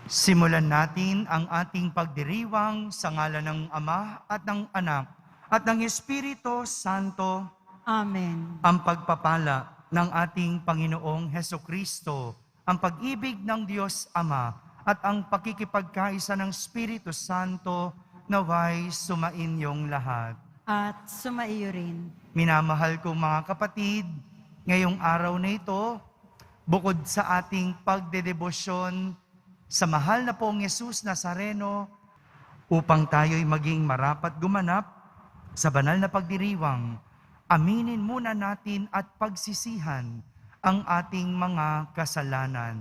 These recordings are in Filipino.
Simulan natin ang ating pagdiriwang sa ngalan ng Ama at ng Anak at ng Espiritu Santo. Amen. Ang pagpapala ng ating Panginoong Hesukristo, ang pag-ibig ng Diyos Ama at ang pakikipagkaisa ng Espiritu Santo naway sumainyong lahat. At sumaiyo rin. Minamahal kong mga kapatid, ngayong araw na ito, bukod sa ating pagdedebosyon sa mahal na Poong Yesus Nazareno, upang tayo'y maging marapat gumanap sa banal na pagdiriwang, aminin muna natin at pagsisihan ang ating mga kasalanan.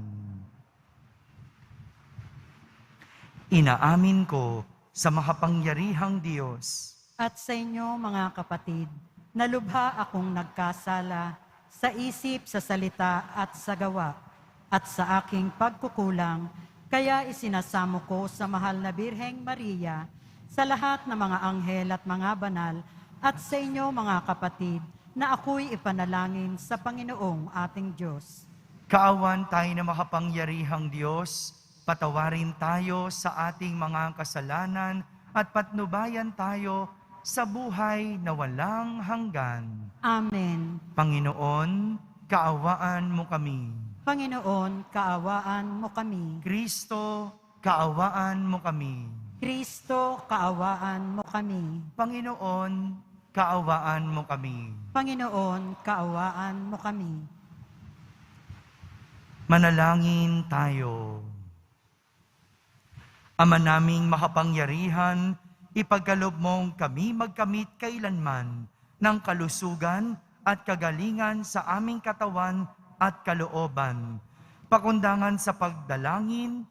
Inaamin ko sa makapangyarihang Diyos At sa inyo, mga kapatid, nalubha akong nagkasala sa isip, sa salita at sa gawa, at sa aking pagkukulang, kaya isinasamo ko sa mahal na Birheng Maria, sa lahat ng mga anghel at mga banal, at sa inyo, mga kapatid, na ako'y ipanalangin sa Panginoong ating Diyos. Kaawan tayo na makapangyarihang Diyos, patawarin tayo sa ating mga kasalanan at patnubayan tayo sa buhay na walang hanggan. Amen. Panginoon, kaawaan mo kami. Panginoon, kaawaan mo kami. Kristo, kaawaan mo kami. Kristo, kaawaan mo kami. Panginoon, kaawaan mo kami. Panginoon, kaawaan mo kami. Manalangin tayo. Ama naming makapangyarihan, ipagkaloob mong kami magkamit kailanman ng kalusugan at kagalingan sa aming katawan at kalooban. Pakundangan sa pagdalangin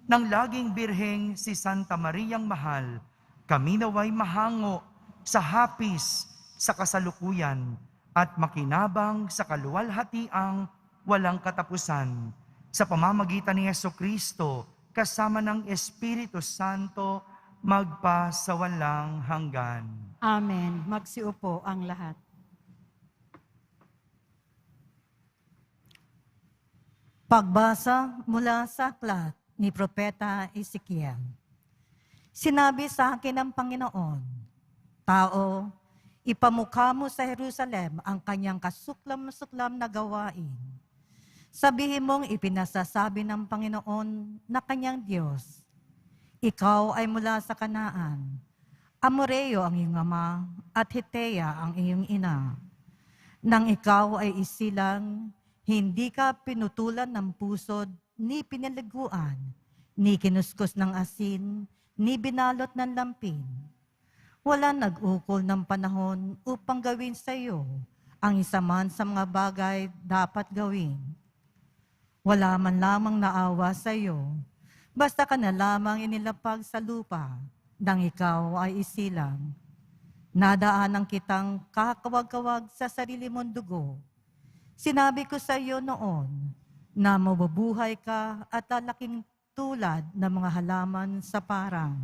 ng laging birheng si Santa Mariang Mahal, kami naway mahango sa hapis sa kasalukuyan at makinabang sa kaluwalhatiang walang katapusan. Sa pamamagitan ni Jesucristo, kasama ng Espiritu Santo, magpasawalang hanggan. Amen. Magsiupo ang lahat. Pagbasa mula sa aklat ni Propeta Ezekiel. Sinabi sa akin ng Panginoon, Tao, ipamukha mo sa Jerusalem ang kanyang kasuklam-suklam na gawain. Sabihin mong ipinasasabi ng Panginoon na kanyang Diyos, Ikaw ay mula sa Kanaan, Amoreo ang iyong ama, at Hitea ang iyong ina. Nang ikaw ay isilang, hindi ka pinutulan ng pusod, ni pinaliguan, ni kinuskus ng asin, ni binalot ng lampin. Wala nag-ukol ng panahon upang gawin sa iyo ang isa man sa mga bagay dapat gawin. Wala man lamang naawa sa iyo, basta ka na lamang inilapag sa lupa, nang ikaw ay isilang. Nadaanan kitang kakawag-kawag sa sarili mong dugo. Sinabi ko sa iyo noon na mabubuhay ka at lalaking tulad ng mga halaman sa parang.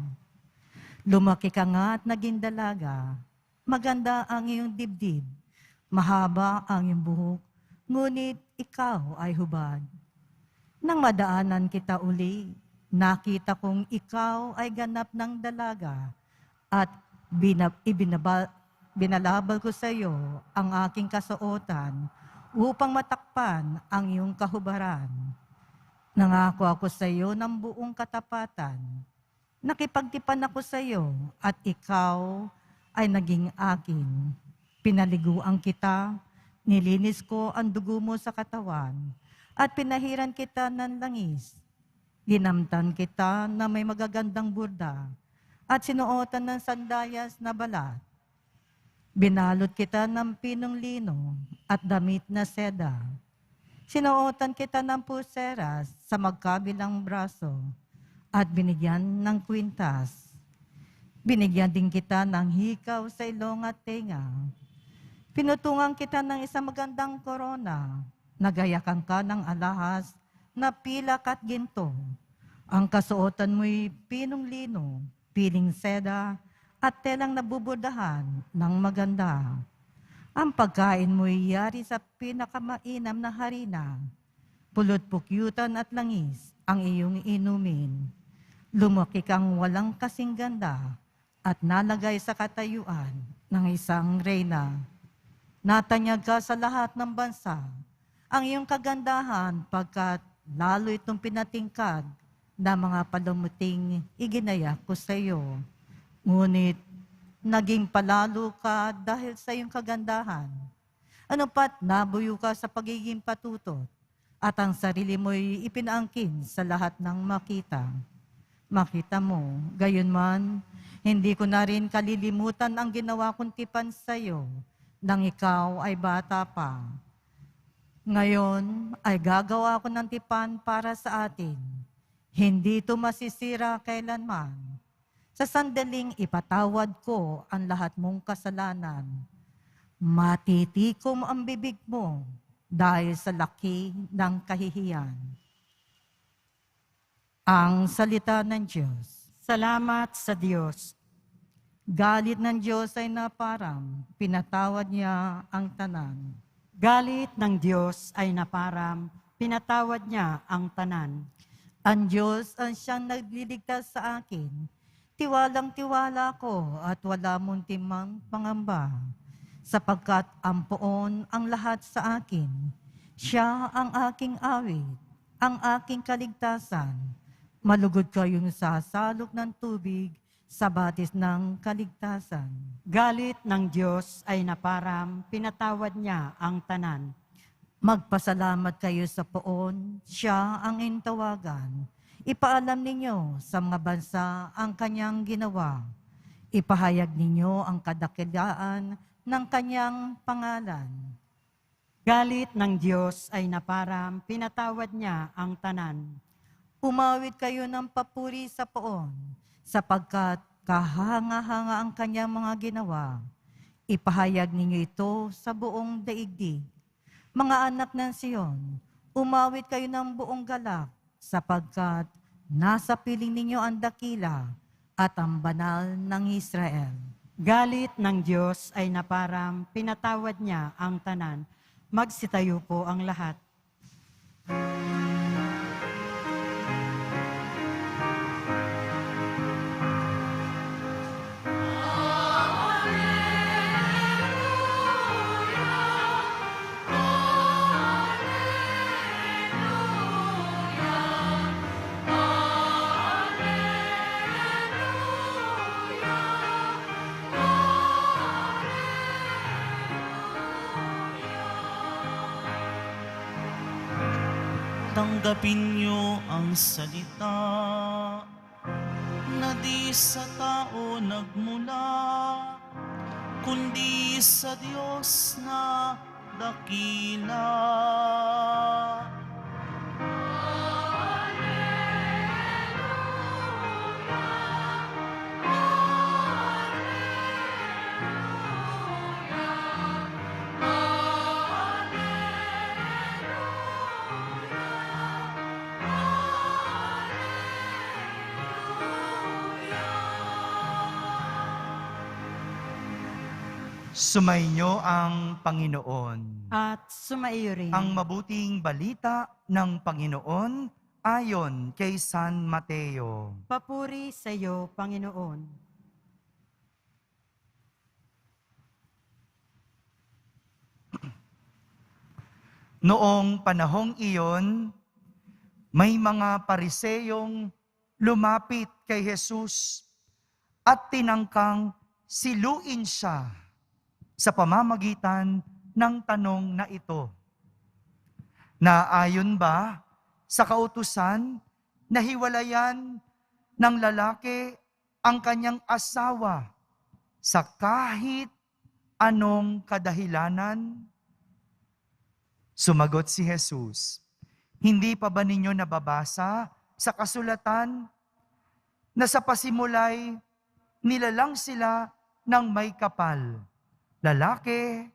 Lumaki ka nga at naging dalaga. Maganda ang iyong dibdib, mahaba ang iyong buhok, ngunit ikaw ay hubad. Nang madaanan kita uli, nakita kong ikaw ay ganap ng dalaga at binalabal ko sa iyo ang aking kasuotan upang matakpan ang iyong kahubaran. Nangako ako sa iyo ng buong katapatan. Nakipagtipan ako sa iyo at ikaw ay naging akin. Pinaliguan kita, nilinis ko ang dugo mo sa katawan, at pinahiran kita ng langis. Ginamtan kita na may magagandang burda, at sinuotan ng sandayas na balat. Binalot kita ng pinong lino at damit na seda. Sinuotan kita ng pulseras sa magkabilang braso at binigyan ng kwintas. Binigyan din kita ng hikaw sa ilong at tenga. Pinutungan kita ng isang magandang korona. Nagayakan ka ng alahas na pilak at ginto. Ang kasuotan mo'y pinong lino, piling seda, at telang nabuburdahan ng maganda. Ang pagkain mo'y yari sa pinakamainam na harina, pulot pukyutan at langis, ang iyong inumin. Lumaki kang walang kasing ganda at nalagay sa katayuan ng isang reyna. Natanyag ka sa lahat ng bansa ang iyong kagandahan pagkat lalo itong pinatingkad na mga palumuting iginayak ko sa iyo. Ngunit naging palalo ka dahil sa iyong kagandahan. Ano pat nabuyo ka sa pagiging patutot at ang sarili mo'y ipinaangkin sa lahat ng makita. Makita mo, gayon man, hindi ko na rin kalilimutan ang ginawa kong tipan sa iyo nang ikaw ay bata pa. Ngayon ay gagawa ko ng tipan para sa atin. Hindi ito masisira kailanman. Sa sandaling ipatawad ko ang lahat mong kasalanan. Matitikom ang bibig mo dahil sa laki ng kahihiyan. Ang salita ng Diyos. Salamat sa Diyos. Galit ng Diyos ay naparam, pinatawad niya ang tanan. Galit ng Diyos ay naparam, pinatawad niya ang tanan. Ang Diyos ang siyang nagliligtas sa akin. Tiwalang-tiwala ko at wala mong timang pangamba. Sapagkat ang poon ang lahat sa akin. Siya ang aking awit, ang aking kaligtasan. Malugod kayong sasalok ng tubig sa batis ng kaligtasan. Galit ng Diyos ay naparam, pinatawad niya ang tanan. Magpasalamat kayo sa poon, siya ang intawagan. Ipaalam ninyo sa mga bansa ang kanyang ginawa. Ipahayag ninyo ang kadakilaan ng kanyang pangalan. Galit ng Diyos ay naparam, pinatawad niya ang tanan. Umawit kayo ng papuri sa poon, sapagkat kahanga-hanga ang kanyang mga ginawa. Ipahayag ninyo ito sa buong daigdig. Mga anak ng Siyon, umawit kayo ng buong galak, sapagkat nasa piling ninyo ang dakila at ang banal ng Israel. Galit ng Diyos ay naparam, pinatawad niya ang tanan. Magsitayo po ang lahat. Tanggapin niyo ang salita na di sa tao nagmula, kundi sa Diyos na dakila. Sumainyo ang Panginoon. At sumaiyo rin. Ang mabuting balita ng Panginoon ayon kay San Mateo. Papuri sa iyo, Panginoon. Noong panahong iyon, may mga pariseyong lumapit kay Jesus at tinangkang siluin siya sa pamamagitan ng tanong na ito. Naayon ba sa kautusan na hiwalayan ng lalaki ang kanyang asawa sa kahit anong kadahilanan? Sumagot si Jesus, hindi pa ba ninyo nababasa sa kasulatan na sa pasimulay nilalang sila ng may kapal, lalaki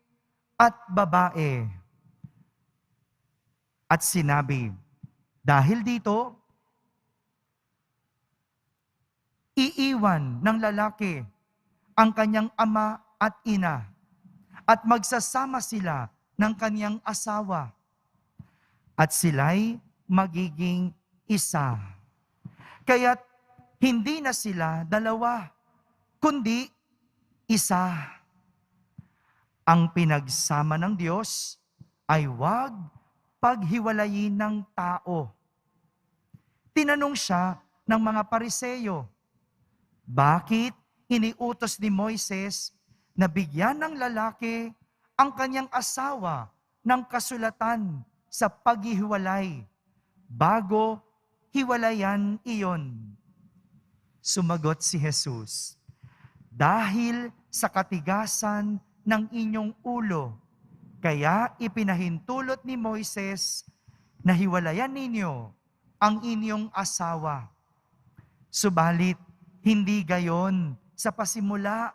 at babae? At sinabi, dahil dito, iiwan ng lalaki ang kanyang ama at ina at magsasama sila ng kanyang asawa at sila'y magiging isa. Kaya't hindi na sila dalawa, kundi isa. Ang pinagsama ng Diyos ay huwag paghiwalayin ng tao. Tinanong siya ng mga Pariseyo, bakit iniutos ni Moises na bigyan ng lalaki ang kanyang asawa ng kasulatan sa paghihiwalay bago hiwalayan iyon? Sumagot si Jesus, dahil sa katigasan ng inyong ulo, kaya ipinahintulot ni Moises na hiwalayan ninyo ang inyong asawa. Subalit, hindi gayon sa pasimula.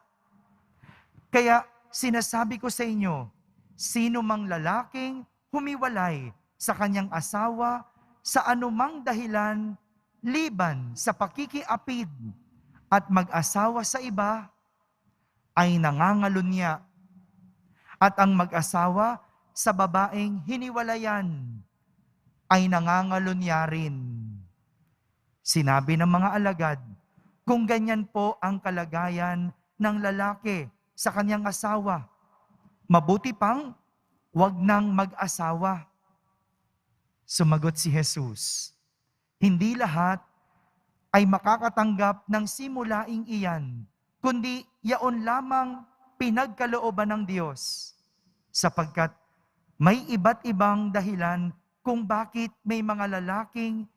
Kaya sinasabi ko sa inyo, sino mang lalaking humiwalay sa kanyang asawa sa anumang dahilan liban sa pakikiapid at mag-asawa sa iba, ay nangangalunya. At ang mag-asawa sa babaeng hiniwalayan ay nangangalunya rin. Sinabi ng mga alagad, kung ganyan po ang kalagayan ng lalaki sa kanyang asawa, mabuti pang wag nang mag-asawa. Sumagot si Jesus, hindi lahat ay makakatanggap ng simulaing iyan, kundi yaon lamang pinagkalooban ng Diyos, sapagkat may iba't ibang dahilan kung bakit may mga lalaking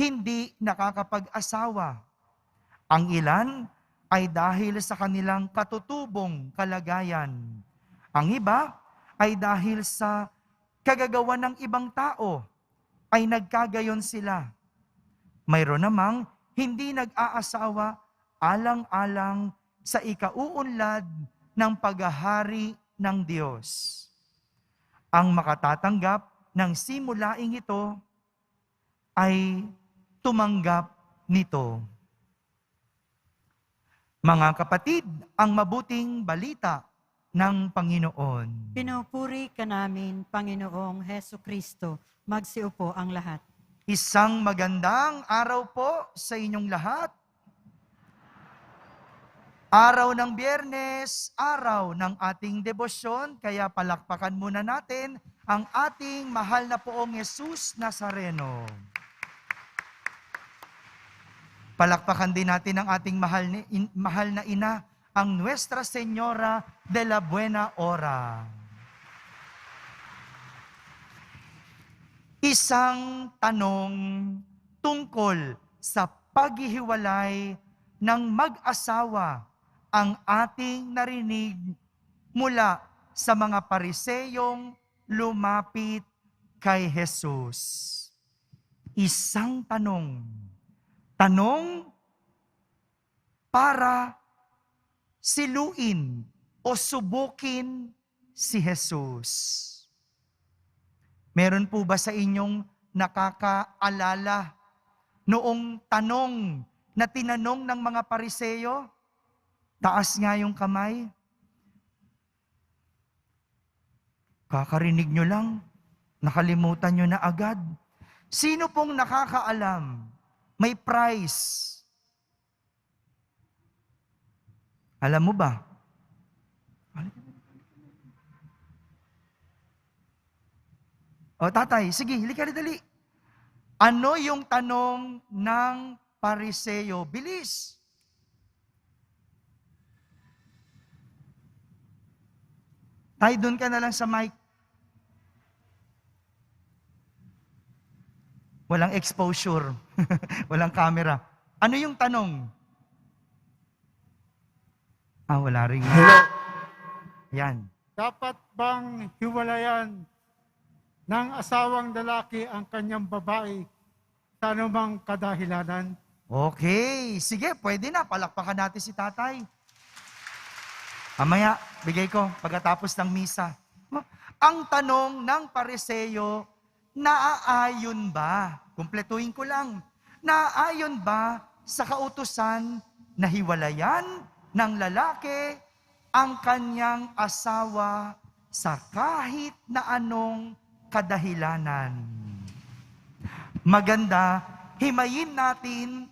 hindi nakakapag-asawa. Ang ilan ay dahil sa kanilang katutubong kalagayan. Ang iba ay dahil sa kagagawan ng ibang tao ay nagkagayon sila. Mayroon namang hindi nag-aasawa alang-alang sa ikauunlad ng paghahari ng Diyos. Ang makatatanggap ng simulaing ito ay tumanggap nito. Mga kapatid, ang mabuting balita ng Panginoon. Pinupuri ka namin, Panginoong Heso Kristo. Magsiupo ang lahat. Isang magandang araw po sa inyong lahat. Araw ng Biyernes, araw ng ating debosyon, kaya palakpakan muna natin ang ating mahal na Poong Jesus Nazareno. Palakpakan din natin ang ating mahal na ina, ang Nuestra Señora de la Buena Hora. Isang tanong tungkol sa paghihiwalay ng mag-asawa ang ating narinig mula sa mga Pariseyong lumapit kay Jesus. Isang tanong para siluin o subukin si Jesus. Meron po ba sa inyong nakakaalala noong tanong na tinanong ng mga Pariseyo? Taas nga yung kamay. Kakarinig nyo lang, nakalimutan nyo na agad. Sino pong nakakaalam? May prize. Alam mo ba? O tatay, sige, halika dali. Ano yung tanong ng Pariseyo? Bilis. Tay, doon ka na lang sa mic. Walang exposure. Walang camera. Ano yung tanong? Wala rin. Hello. Yan. Dapat bang hiwalayan ng asawang lalaki ang kanyang babae sa anumang kadahilanan? Okay. Sige, pwede na. Palakpakan natin si tatay. Mamaya, bigay ko pagkatapos ng misa. Ang tanong ng Pariseyo, naaayon ba? Kumpletuhin ko lang. Naaayon ba sa kautusan na hiwalayan ng lalaki ang kanyang asawa sa kahit na anong kadahilanan? Maganda himayin natin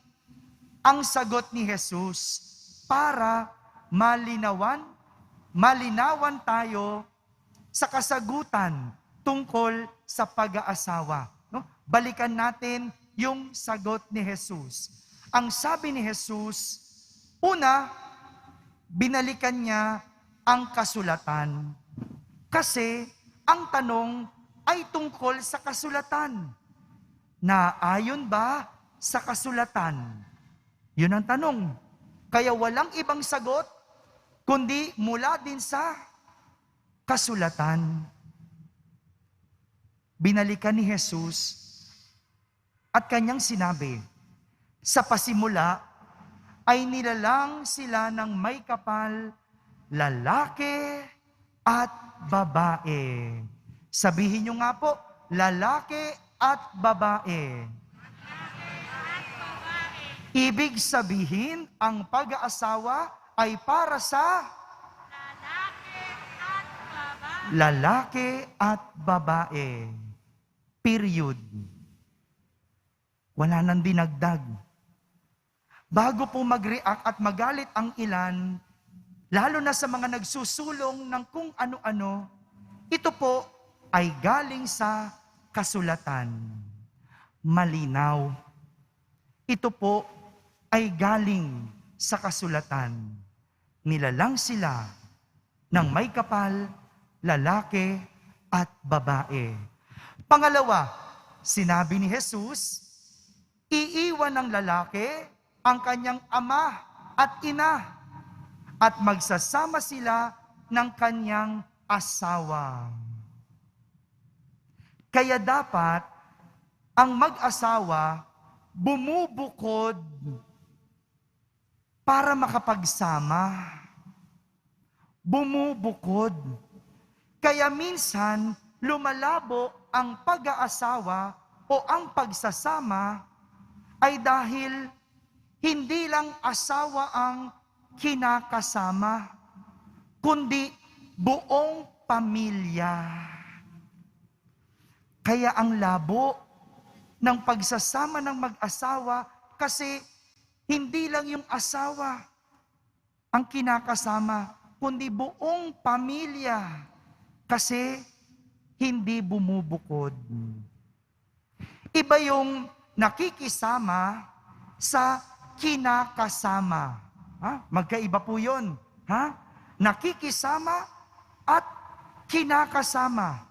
ang sagot ni Jesus para malinawan tayo sa kasagutan tungkol sa pag-aasawa. No? Balikan natin yung sagot ni Jesus. Ang sabi ni Jesus, una, binalikan niya ang kasulatan. Kasi ang tanong ay tungkol sa kasulatan. Naayon ba sa kasulatan? Yun ang tanong. Kaya walang ibang sagot, kundi mula din sa kasulatan. Binalikan ni Jesus at kanyang sinabi, sa pasimula ay nilalang sila ng may kapal, lalaki at babae. Sabihin nyo nga po, lalaki at babae. Ibig sabihin, ang pag-aasawa ay para sa lalaki at babae. Period. Wala nang dinagdag. Bago po mag-react at magalit ang ilan, lalo na sa mga nagsusulong ng kung ano-ano, ito po ay galing sa kasulatan. Malinaw. Ito po ay galing sa kasulatan. Nilalang sila ng may kapal, lalaki at babae. Pangalawa, sinabi ni Jesus, iiwan ng lalaki ang kanyang ama at ina at magsasama sila ng kanyang asawa. Kaya dapat ang mag-asawa bumubukod para makapagsama. Bumubukod. Kaya minsan, lumalabo ang pag-aasawa o ang pagsasama ay dahil hindi lang asawa ang kinakasama, kundi buong pamilya. Kaya ang labo ng pagsasama ng mag-asawa kasi hindi lang yung asawa ang kinakasama, kundi buong pamilya kasi hindi bumubukod. Iba yung nakikisama sa kinakasama. Magkaiba po yun. Nakikisama at kinakasama.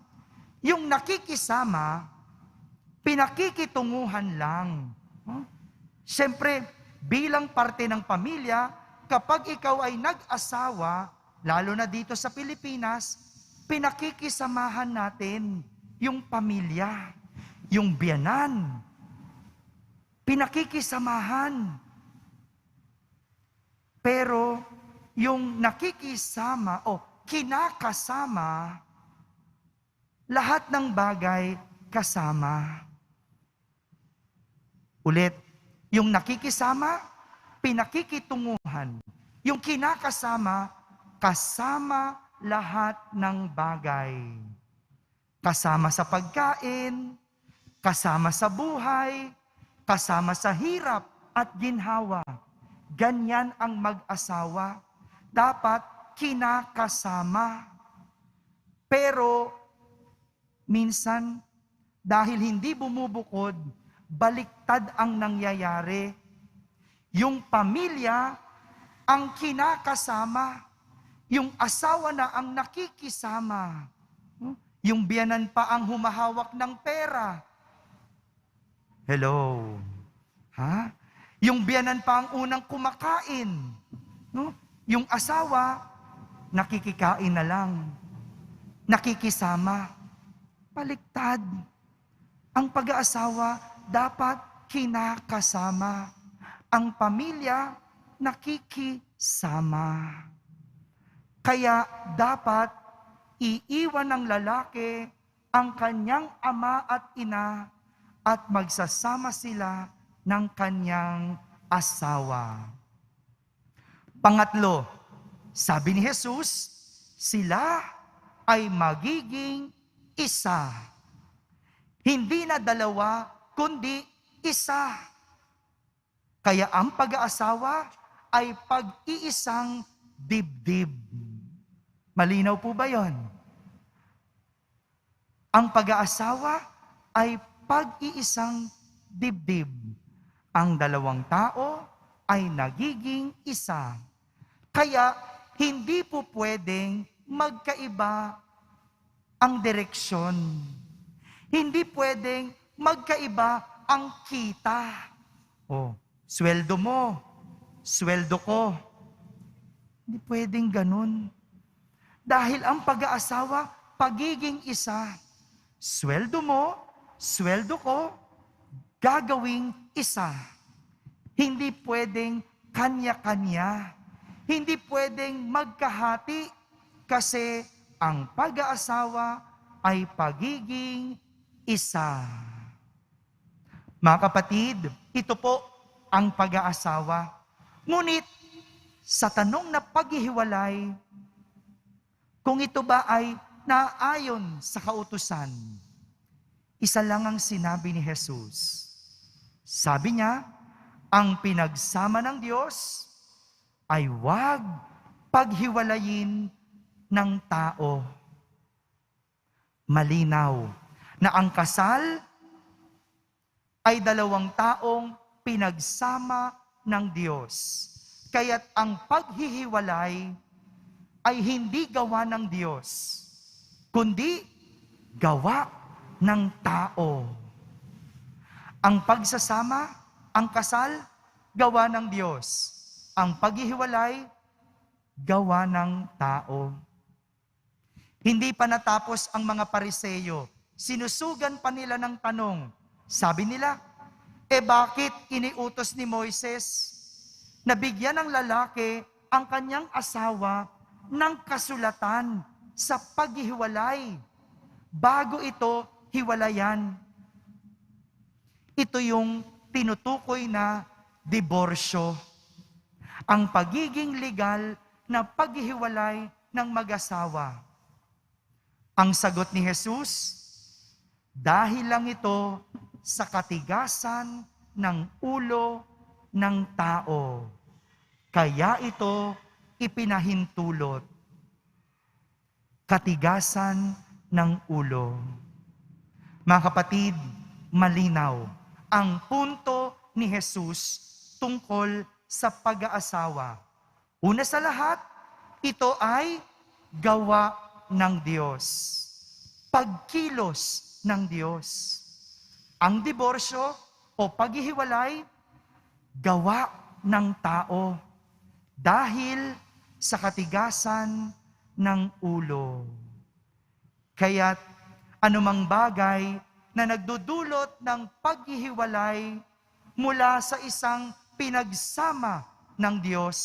Yung nakikisama, pinakikitunguhan lang. Siyempre, bilang parte ng pamilya, kapag ikaw ay nag-asawa, lalo na dito sa Pilipinas, pinakikisamahan natin yung pamilya, yung biyanan. Pinakikisamahan. Pero yung nakikisama o kinakasama, lahat ng bagay kasama. Ulit, yung nakikisama, pinakikitunguhan. Yung kinakasama, kasama lahat ng bagay. Kasama sa pagkain, kasama sa buhay, kasama sa hirap at ginhawa. Ganyan ang mag-asawa. Dapat kinakasama. Pero, minsan, dahil hindi bumubukod, baliktad ang nangyayari. Yung pamilya ang kinakasama. Yung asawa na ang nakikisama. Yung biyanan pa ang humahawak ng pera. Hello? Yung biyanan pa ang unang kumakain. Yung asawa, nakikikain na lang. Nakikisama. Baliktad. Ang pag-aasawa dapat kinakasama. Ang pamilya nakikisama. Kaya dapat iiwan ng lalaki ang kanyang ama at ina at magsasama sila ng kanyang asawa. Pangatlo, sabi ni Jesus, sila ay magiging isa. Hindi na dalawa, kundi isa. Kaya ang pag-aasawa ay pag-iisang dibdib. Malinaw po ba yon? Ang pag-aasawa ay pag-iisang dibdib. Ang dalawang tao ay nagiging isa. Kaya hindi po pwedeng magkaiba ang direksyon. Hindi pwedeng magkaiba ang kita. O, sweldo mo, sweldo ko. Hindi pwedeng ganun. Dahil ang pag-aasawa, pagiging isa. Sweldo mo, sweldo ko, gagawing isa. Hindi pwedeng kanya-kanya. Hindi pwedeng magkahati kasi ang pag-aasawa ay pagiging isa. Mga kapatid, ito po ang pag-aasawa. Ngunit sa tanong na paghihiwalay, kung ito ba ay naayon sa kautusan, isa lang ang sinabi ni Jesus. Sabi niya, ang pinagsama ng Diyos ay huwag paghiwalayin ng tao. Malinaw na ang kasal ay dalawang taong pinagsama ng Diyos. Kaya't ang paghihiwalay ay hindi gawa ng Diyos, kundi gawa ng tao. Ang pagsasama, ang kasal, gawa ng Diyos. Ang paghihiwalay, gawa ng tao. Hindi pa natapos ang mga Pariseyo. Sinusugan pa nila ng tanong. Sabi nila, bakit iniutos ni Moises na bigyan ng lalaki ang kanyang asawa ng kasulatan sa paghihiwalay bago ito hiwalayan? Ito yung tinutukoy na diborsyo. Ang pagiging legal na paghihiwalay ng mag-asawa. Ang sagot ni Jesus, dahil lang ito sa katigasan ng ulo ng tao. Kaya ito ipinahintulot. Katigasan ng ulo. Mga kapatid, malinaw ang punto ni Jesus tungkol sa pag-aasawa. Una sa lahat, ito ay gawa ng Diyos. Pagkilos ng Diyos. Ang diborsyo o paghihiwalay, gawa ng tao dahil sa katigasan ng ulo. Kaya't anumang bagay na nagdudulot ng paghihiwalay mula sa isang pinagsama ng Diyos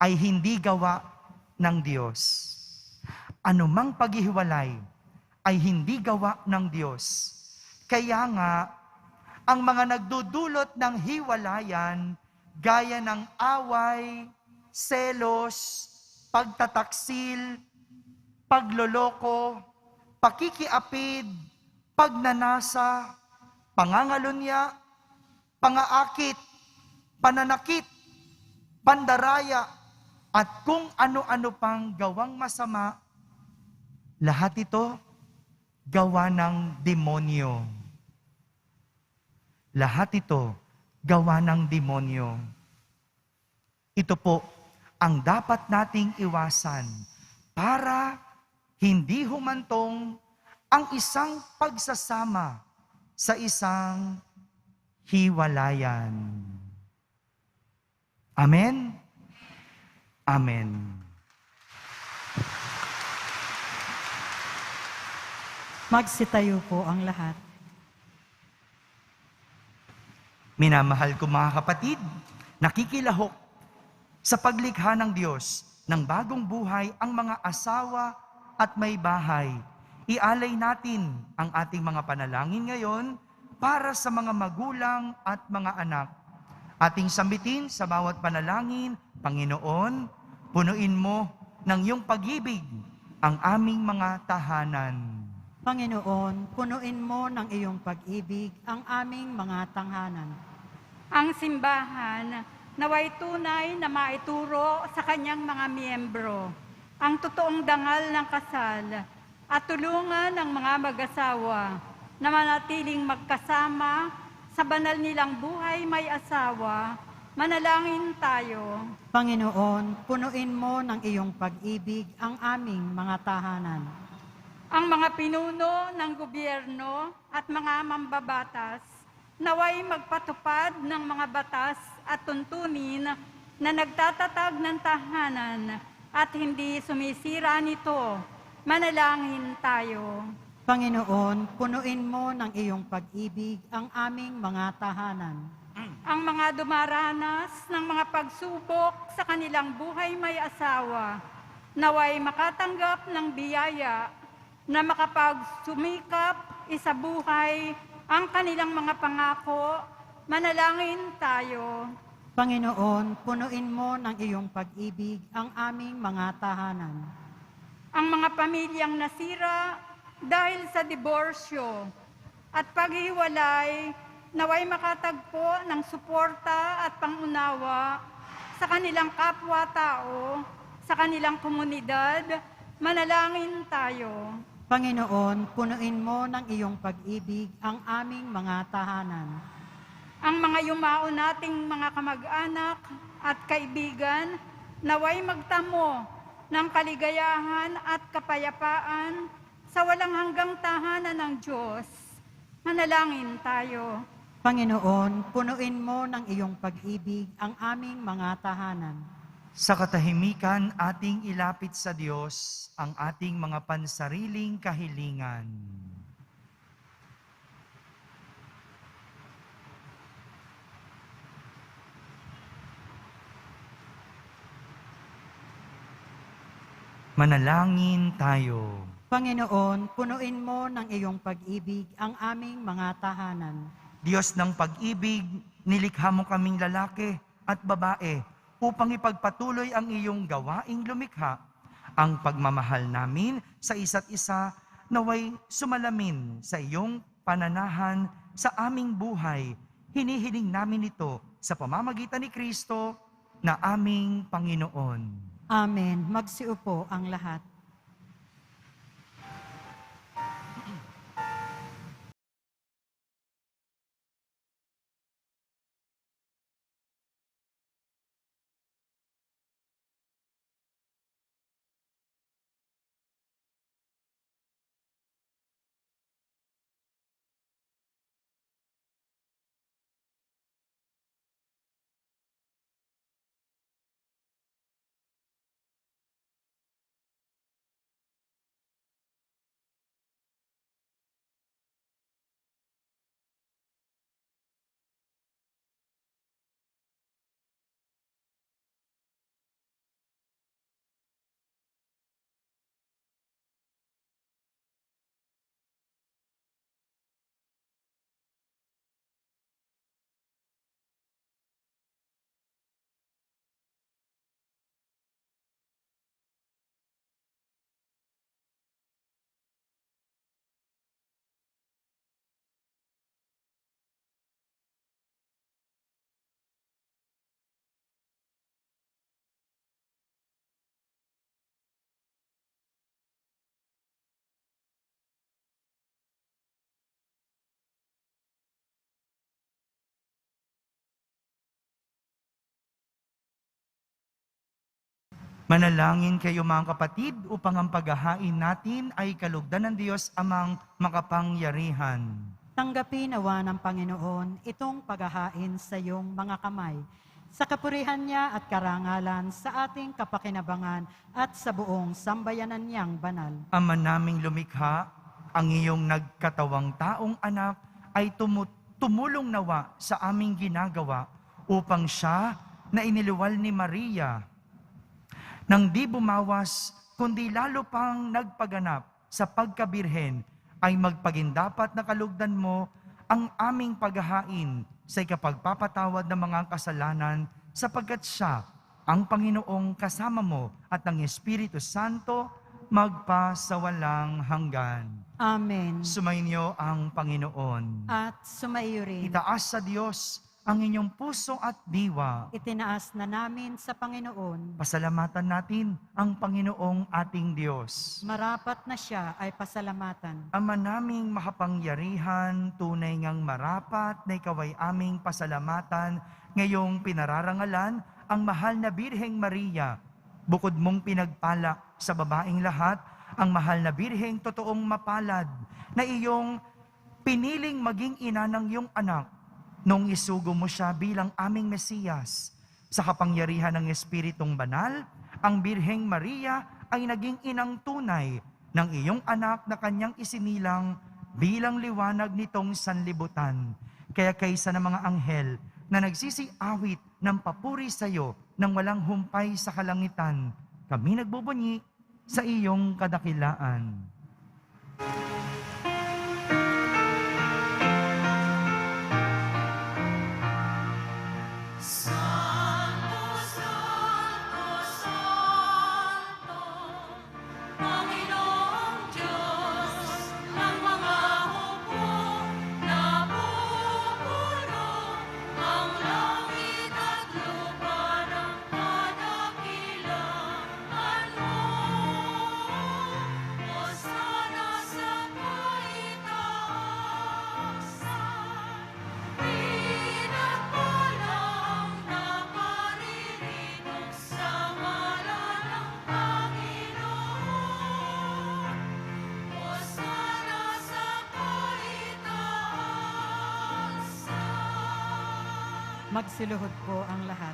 ay hindi gawa ng Diyos. Anumang paghihiwalay ay hindi gawa ng Diyos. Kaya nga, ang mga nagdudulot ng hiwalayan, gaya ng away, selos, pagtataksil, pagloloko, pakikiapid, pagnanasa, pangangalunya, pangaakit, pananakit, pandaraya, at kung ano-ano pang gawang masama, lahat ito gawa ng demonyo. Lahat ito gawa ng demonyo. Ito po ang dapat nating iwasan para hindi humantong ang isang pagsasama sa isang hiwalayan. Amen? Amen. Magsitayo po ang lahat. Minamahal ko mga kapatid, nakikilahok sa paglikha ng Diyos ng bagong buhay ang mga asawa at may bahay. Ialay natin ang ating mga panalangin ngayon para sa mga magulang at mga anak. Ating sambitin sa bawat panalangin, Panginoon, punuin mo ng iyong pag-ibig ang aming mga tahanan. Panginoon, punuin mo ng iyong pag-ibig ang aming mga tanghanan. Ang simbahan naway tunay na maituro sa kanyang mga miyembro ang totoong dangal ng kasal at tulungan ng mga mag-asawa na manatiling magkasama sa banal nilang buhay may asawa. Manalangin tayo. Panginoon, punuin mo ng iyong pag-ibig ang aming mga tahanan. Ang mga pinuno ng gobyerno at mga mambabatas naway magpatupad ng mga batas at tuntunin na nagtatatag ng tahanan at hindi sumisira nito. Manalangin tayo. Panginoon, punuin mo ng iyong pag-ibig ang aming mga tahanan. Ang mga dumaranas ng mga pagsubok sa kanilang buhay may asawa, naway makatanggap ng biyaya na makapagsumikap isabuhay ang kanilang mga pangako. Manalangin tayo. Panginoon, punuin mo ng iyong pag-ibig ang aming mga tahanan. Ang mga pamilyang nasira dahil sa diborsyo at paghiwalay, naway makatagpo ng suporta at pangunawa sa kanilang kapwa-tao, sa kanilang komunidad. Manalangin tayo. Panginoon, punuin mo ng iyong pag-ibig ang aming mga tahanan. Ang mga yumao nating mga kamag-anak at kaibigan, naway magtamo ng kaligayahan at kapayapaan sa walang hanggang tahanan ng Diyos. Manalangin tayo. Panginoon, punuin mo ng iyong pag-ibig ang aming mga tahanan. Sa katahimikan, ating ilapit sa Diyos ang ating mga pansariling kahilingan. Manalangin tayo. Panginoon, punuin mo ng iyong pag-ibig ang aming mga tahanan. Diyos ng pag-ibig, nilikha mo kaming lalaki at babae upang ipagpatuloy ang iyong gawaing lumikha. Ang pagmamahal namin sa isa't isa naway sumalamin sa iyong pananahan sa aming buhay. Hinihiling namin ito sa pamamagitan ni Kristo na aming Panginoon. Amen. Magsiupo ang lahat. Manalangin kayo mga kapatid upang ang paghahain natin ay kalugdan ng Diyos amang makapangyarihan. Tanggapin nawa ng Panginoon itong paghahain sa iyong mga kamay, sa kapurihan niya at karangalan sa ating kapakinabangan at sa buong sambayanan niyang banal. Ama naming lumikha, ang iyong nagkatawang taong anak ay tumulong nawa sa aming ginagawa upang siya na iniluwal ni Maria nang di bumawas, kundi lalo pang nagpaganap sa pagkabirhen, ay magpagindapat na kalugdan mo ang aming paghahain sa ikapagpapatawad ng mga kasalanan, sapagkat siya, ang Panginoong kasama mo at ang Espiritu Santo, magpa sa walang hanggan. Amen. Sumainyo ang Panginoon. At sumaiyo rin. Itaas sa Diyos ang inyong puso at diwa. Itinaas na namin sa Panginoon. Pasalamatan natin ang Panginoong ating Diyos. Marapat na siya ay pasalamatan. Ama naming makapangyarihan, tunay ngang marapat na ikaw ay aming pasalamatan ngayong pinararangalan ang mahal na Birheng Maria. Bukod mong pinagpala sa babaeng lahat, ang mahal na Birheng totoong mapalad na iyong piniling maging ina ng iyong anak nung isugo mo siya bilang aming Mesiyas. Sa kapangyarihan ng Espiritong Banal, ang Birheng Maria ay naging inang tunay ng iyong anak na kanyang isinilang bilang liwanag nitong sanlibutan. Kaya kaysa ng mga anghel na nagsisiawit ng papuri sa iyo nang walang humpay sa kalangitan, kami nagbubunyi sa iyong kadakilaan. Magsiluhod po ang lahat.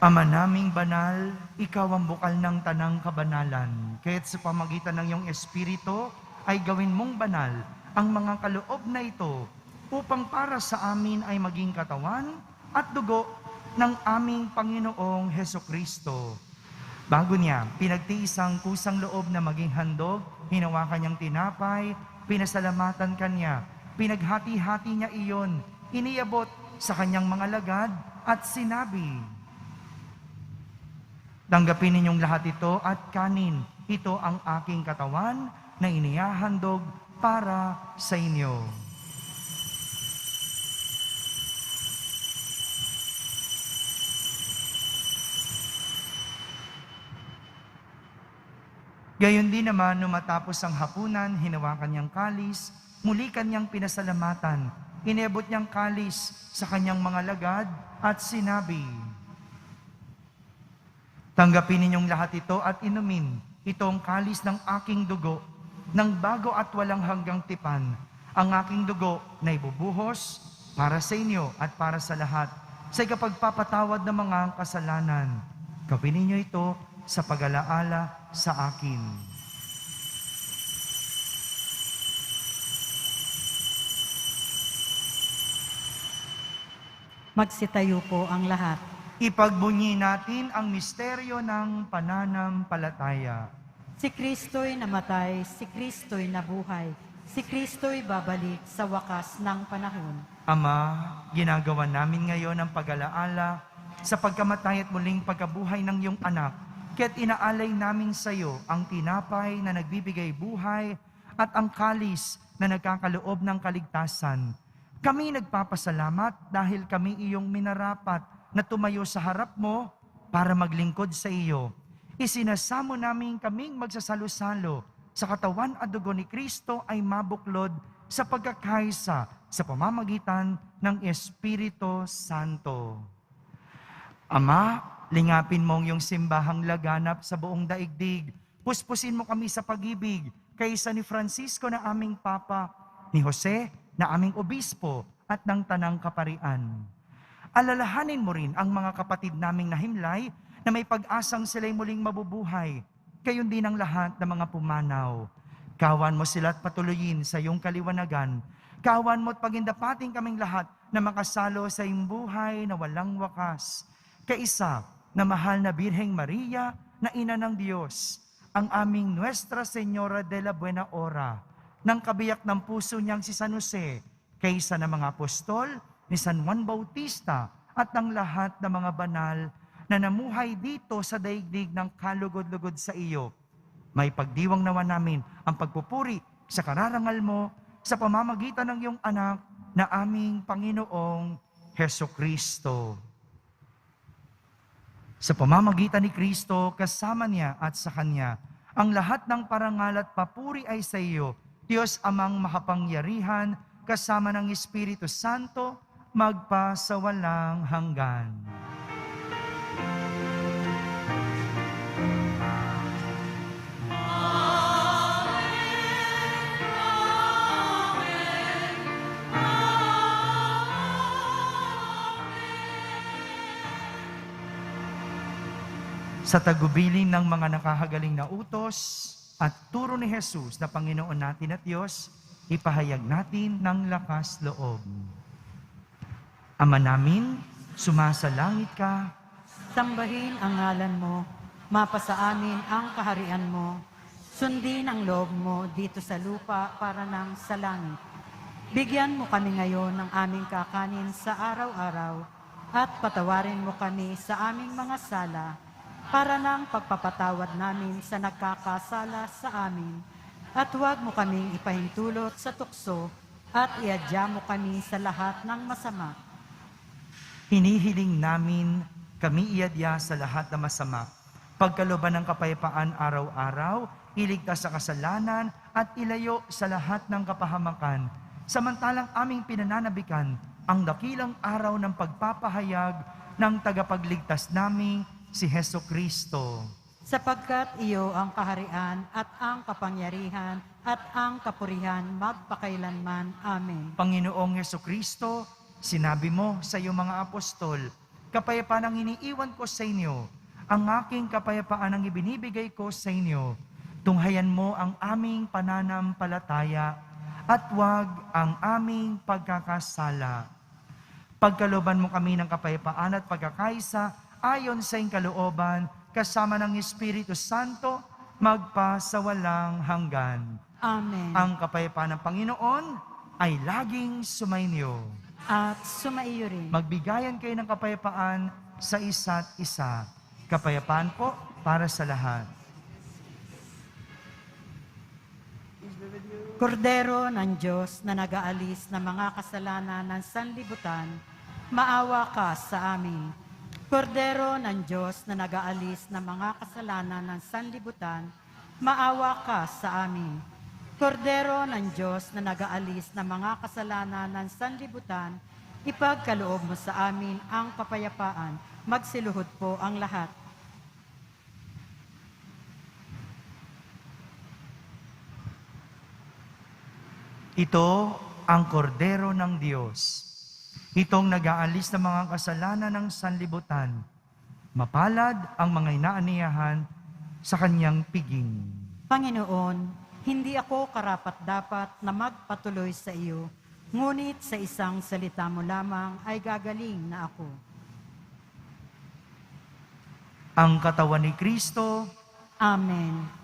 Ama naming banal, ikaw ang bukal ng tanang kabanalan. Kaya't sa pamagitan ng iyong Espiritu, ay gawin mong banal ang mga kaloob na ito upang para sa amin ay maging katawan at dugo ng aming Panginoong Hesukristo. Bago niya, pinagtiis ang kusang loob na maging handog, hinawakan niyang tinapay, pinasalamatan kanya, pinaghati-hati niya iyon, iniabot sa kanyang mga lagad at sinabi, "Tanggapin ninyong lahat ito at kanin. Ito ang aking katawan na inihahandog para sa inyo." Gayon din naman, nung matapos ang hapunan, hinawakan niyang kalis, muli kanyang pinasalamatan, inebot niyang kalis sa kanyang mga lagad at sinabi, "Tanggapin ninyong lahat ito at inumin. Ito ang kalis ng aking dugo, ng bago at walang hanggang tipan. Ang aking dugo na ibubuhos para sa inyo at para sa lahat, sa ikapagpapatawad ng mga kasalanan. Gawin ninyo ito sa pag-alaala sa akin." Magsitayo po ang lahat. Ipagbunyi natin ang misteryo ng pananampalataya. Si Kristo'y namatay, si Kristo'y nabuhay, si Kristo'y babalik sa wakas ng panahon. Ama, ginagawa namin ngayon ang pag-alaala sa pagkamatay at muling pagkabuhay ng iyong anak. Kaya't inaalay namin sa iyo ang tinapay na nagbibigay buhay at ang kalis na nagkakaloob ng kaligtasan. Kami nagpapasalamat dahil kami iyong minarapat na tumayo sa harap mo para maglingkod sa iyo. Isinasamo namin kaming magsasalo-salo sa katawan at dugo ni Kristo ay mabuklod sa pagkakaisa sa pamamagitan ng Espiritu Santo. Ama, lingapin mo ang iyong simbahang laganap sa buong daigdig. Puspusin mo kami sa pag-ibig kaysa ni Francisco na aming Papa, ni Jose na aming obispo at ng Tanang Kaparian. Alalahanin mo rin ang mga kapatid naming nahimlay na may pag-asang sila'y muling mabubuhay. Gayon din ang lahat ng mga pumanaw. Kawan mo sila at patuloyin sa iyong kaliwanagan. Kawan mo at pagindapating kaming lahat na makasalo sa iyong buhay na walang wakas. Kaisa na mahal na Birheng Maria na Ina ng Diyos, ang aming Nuestra Señora de la Buena Hora, ng kabiyak ng puso niyang si San Jose, kaysa ng mga apostol, ni San Juan Bautista, at ng lahat ng mga banal na namuhay dito sa daigdig ng kalugod-lugod sa iyo. May pagdiwang nawa namin ang pagpupuri sa kararangal mo sa pamamagitan ng iyong anak na aming Panginoong Heso Kristo. Sa pamamagitan ni Kristo, kasama niya at sa Kanya, ang lahat ng parangal at papuri ay sa iyo, Diyos Amang makapangyarihan, kasama ng Espiritu Santo, magpa sa walang hanggan. Sa tagubilin ng mga nakahagaling na utos at turo ni Jesus na Panginoon natin at Diyos, ipahayag natin ng lakas loob. Ama namin, sumasalangit ka, Sambahin ang ngalan mo, mapasa amin ang kaharian mo, sundin ang loob mo dito sa lupa para nang sa langit. Bigyan mo kami ngayon ng aming kakanin sa araw-araw at patawarin mo kami sa aming mga sala para nang pagpapatawad namin sa nagkakasala sa amin. At huwag mo kaming ipahintulot sa tukso at iadya mo kami sa lahat ng masama. hinihiling namin kami iadya sa lahat na masama. Pagkalooban ng kapayapaan araw-araw, iligtas sa kasalanan at ilayo sa lahat ng kapahamakan. Samantalang aming pinananabikan ang dakilang araw ng pagpapahayag ng tagapagligtas naming si Heso Kristo. Sapagkat iyo ang kaharian at ang kapangyarihan at ang kapurihan magpakailanman. Amen. Panginoong Heso Kristo, sinabi mo sa iyong mga apostol, kapayapaan ang iniiwan ko sa inyo, ang aking kapayapaan ang ibinibigay ko sa inyo. Tunghayan mo ang aming pananampalataya at huwag ang aming pagkakasala. Pagkalooban mo kami ng kapayapaan at pagkakaisa ayon sa iyong kalooban, kasama ng Espiritu Santo, magpa sa walang hanggan. Amen. Ang kapayapaan ng Panginoon ay laging sumainyo. At sumaiyo rin. Magbigayan kayo ng kapayapaan sa isa't isa. Kapayapaan po para sa lahat. Kordero ng Diyos na nag-aalis ng mga kasalanan ng sanlibutan, maawa ka sa amin. Kordero ng Diyos na nag-aalis ng mga kasalanan ng sanlibutan, maawa ka sa amin. Kordero ng Diyos na nag-aalis ng mga kasalanan ng sanlibutan, ipagkaloob mo sa amin ang kapayapaan. Magsiluhod po ang lahat. Ito ang kordero ng Diyos. Itong nag-aalis ng mga kasalanan ng sanlibutan. Mapalad ang mga inaaniyahan sa kanyang piging. Panginoon, hindi ako karapat-dapat na magpatuloy sa iyo, ngunit sa isang salita mo lamang ay gagaling na ako. Ang katawan ni Kristo, Amen.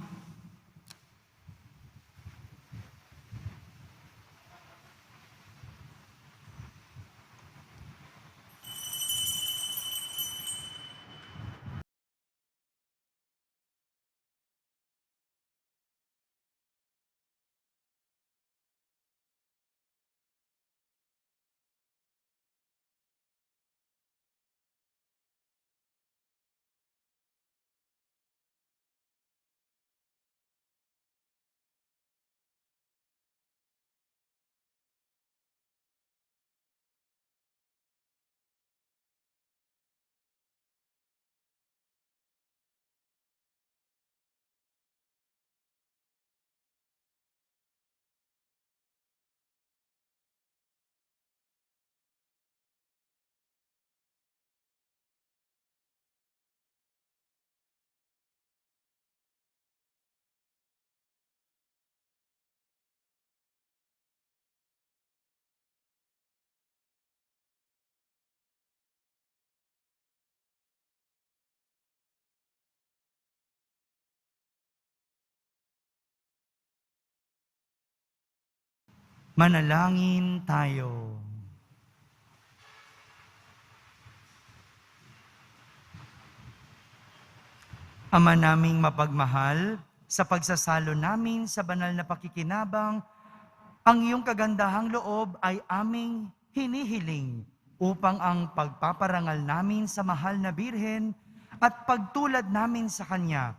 manalangin tayo. Ama naming mapagmahal, sa pagsasalo namin sa banal na pakikinabang, ang iyong kagandahang loob ay aming hinihiling upang ang pagpaparangal namin sa mahal na Birhen at pagtulad namin sa Kanya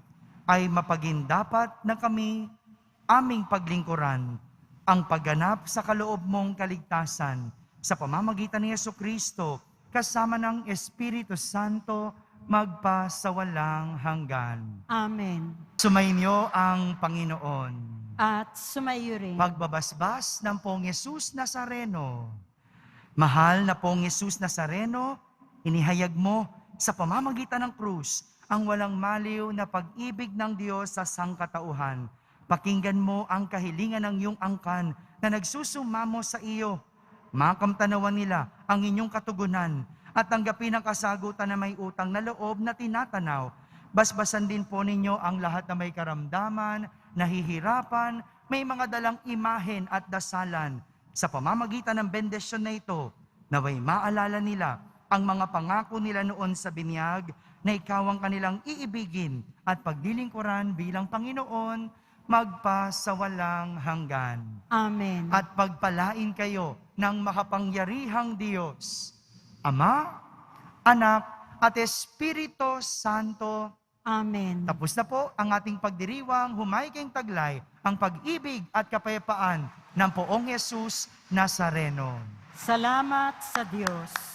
ay mapagindapat na kami aming paglingkuran ang pagganap sa kaloob mong kaligtasan sa pamamagitan ni Jesucristo kasama ng Espiritu Santo magpasawalang hanggan. Amen. Sumainyo ang Panginoon. At sumayo rin. Pagbabasbas ng Pong Yesus Nazareno. Mahal na Pong Yesus Nazareno, inihayag mo sa pamamagitan ng krus ang walang maliw na pag-ibig ng Diyos sa sangkatauhan. Pakinggan mo ang kahilingan ng iyong angkan na nagsusumamo sa iyo. Makamtanawan nila ang inyong katugunan at tanggapin ang kasagutan na may utang na loob na tinatanaw. Basbasan din po ninyo ang lahat na may karamdaman, nahihirapan, may mga dalang imahen at dasalan. Sa pamamagitan ng bendisyon na ito, naway maalala nila ang mga pangako nila noon sa binyag na ikaw ang kanilang iibigin at paglilingkuran bilang Panginoon magpasawalang hanggan. Amen. At pagpalain kayo ng makapangyarihang Diyos, Ama, Anak, at Espiritu Santo. Amen. Tapos na po ang ating pagdiriwang, humay kayong taglay ang pag-ibig at kapayapaan ng Poong Yesus Nazareno. Salamat sa Diyos.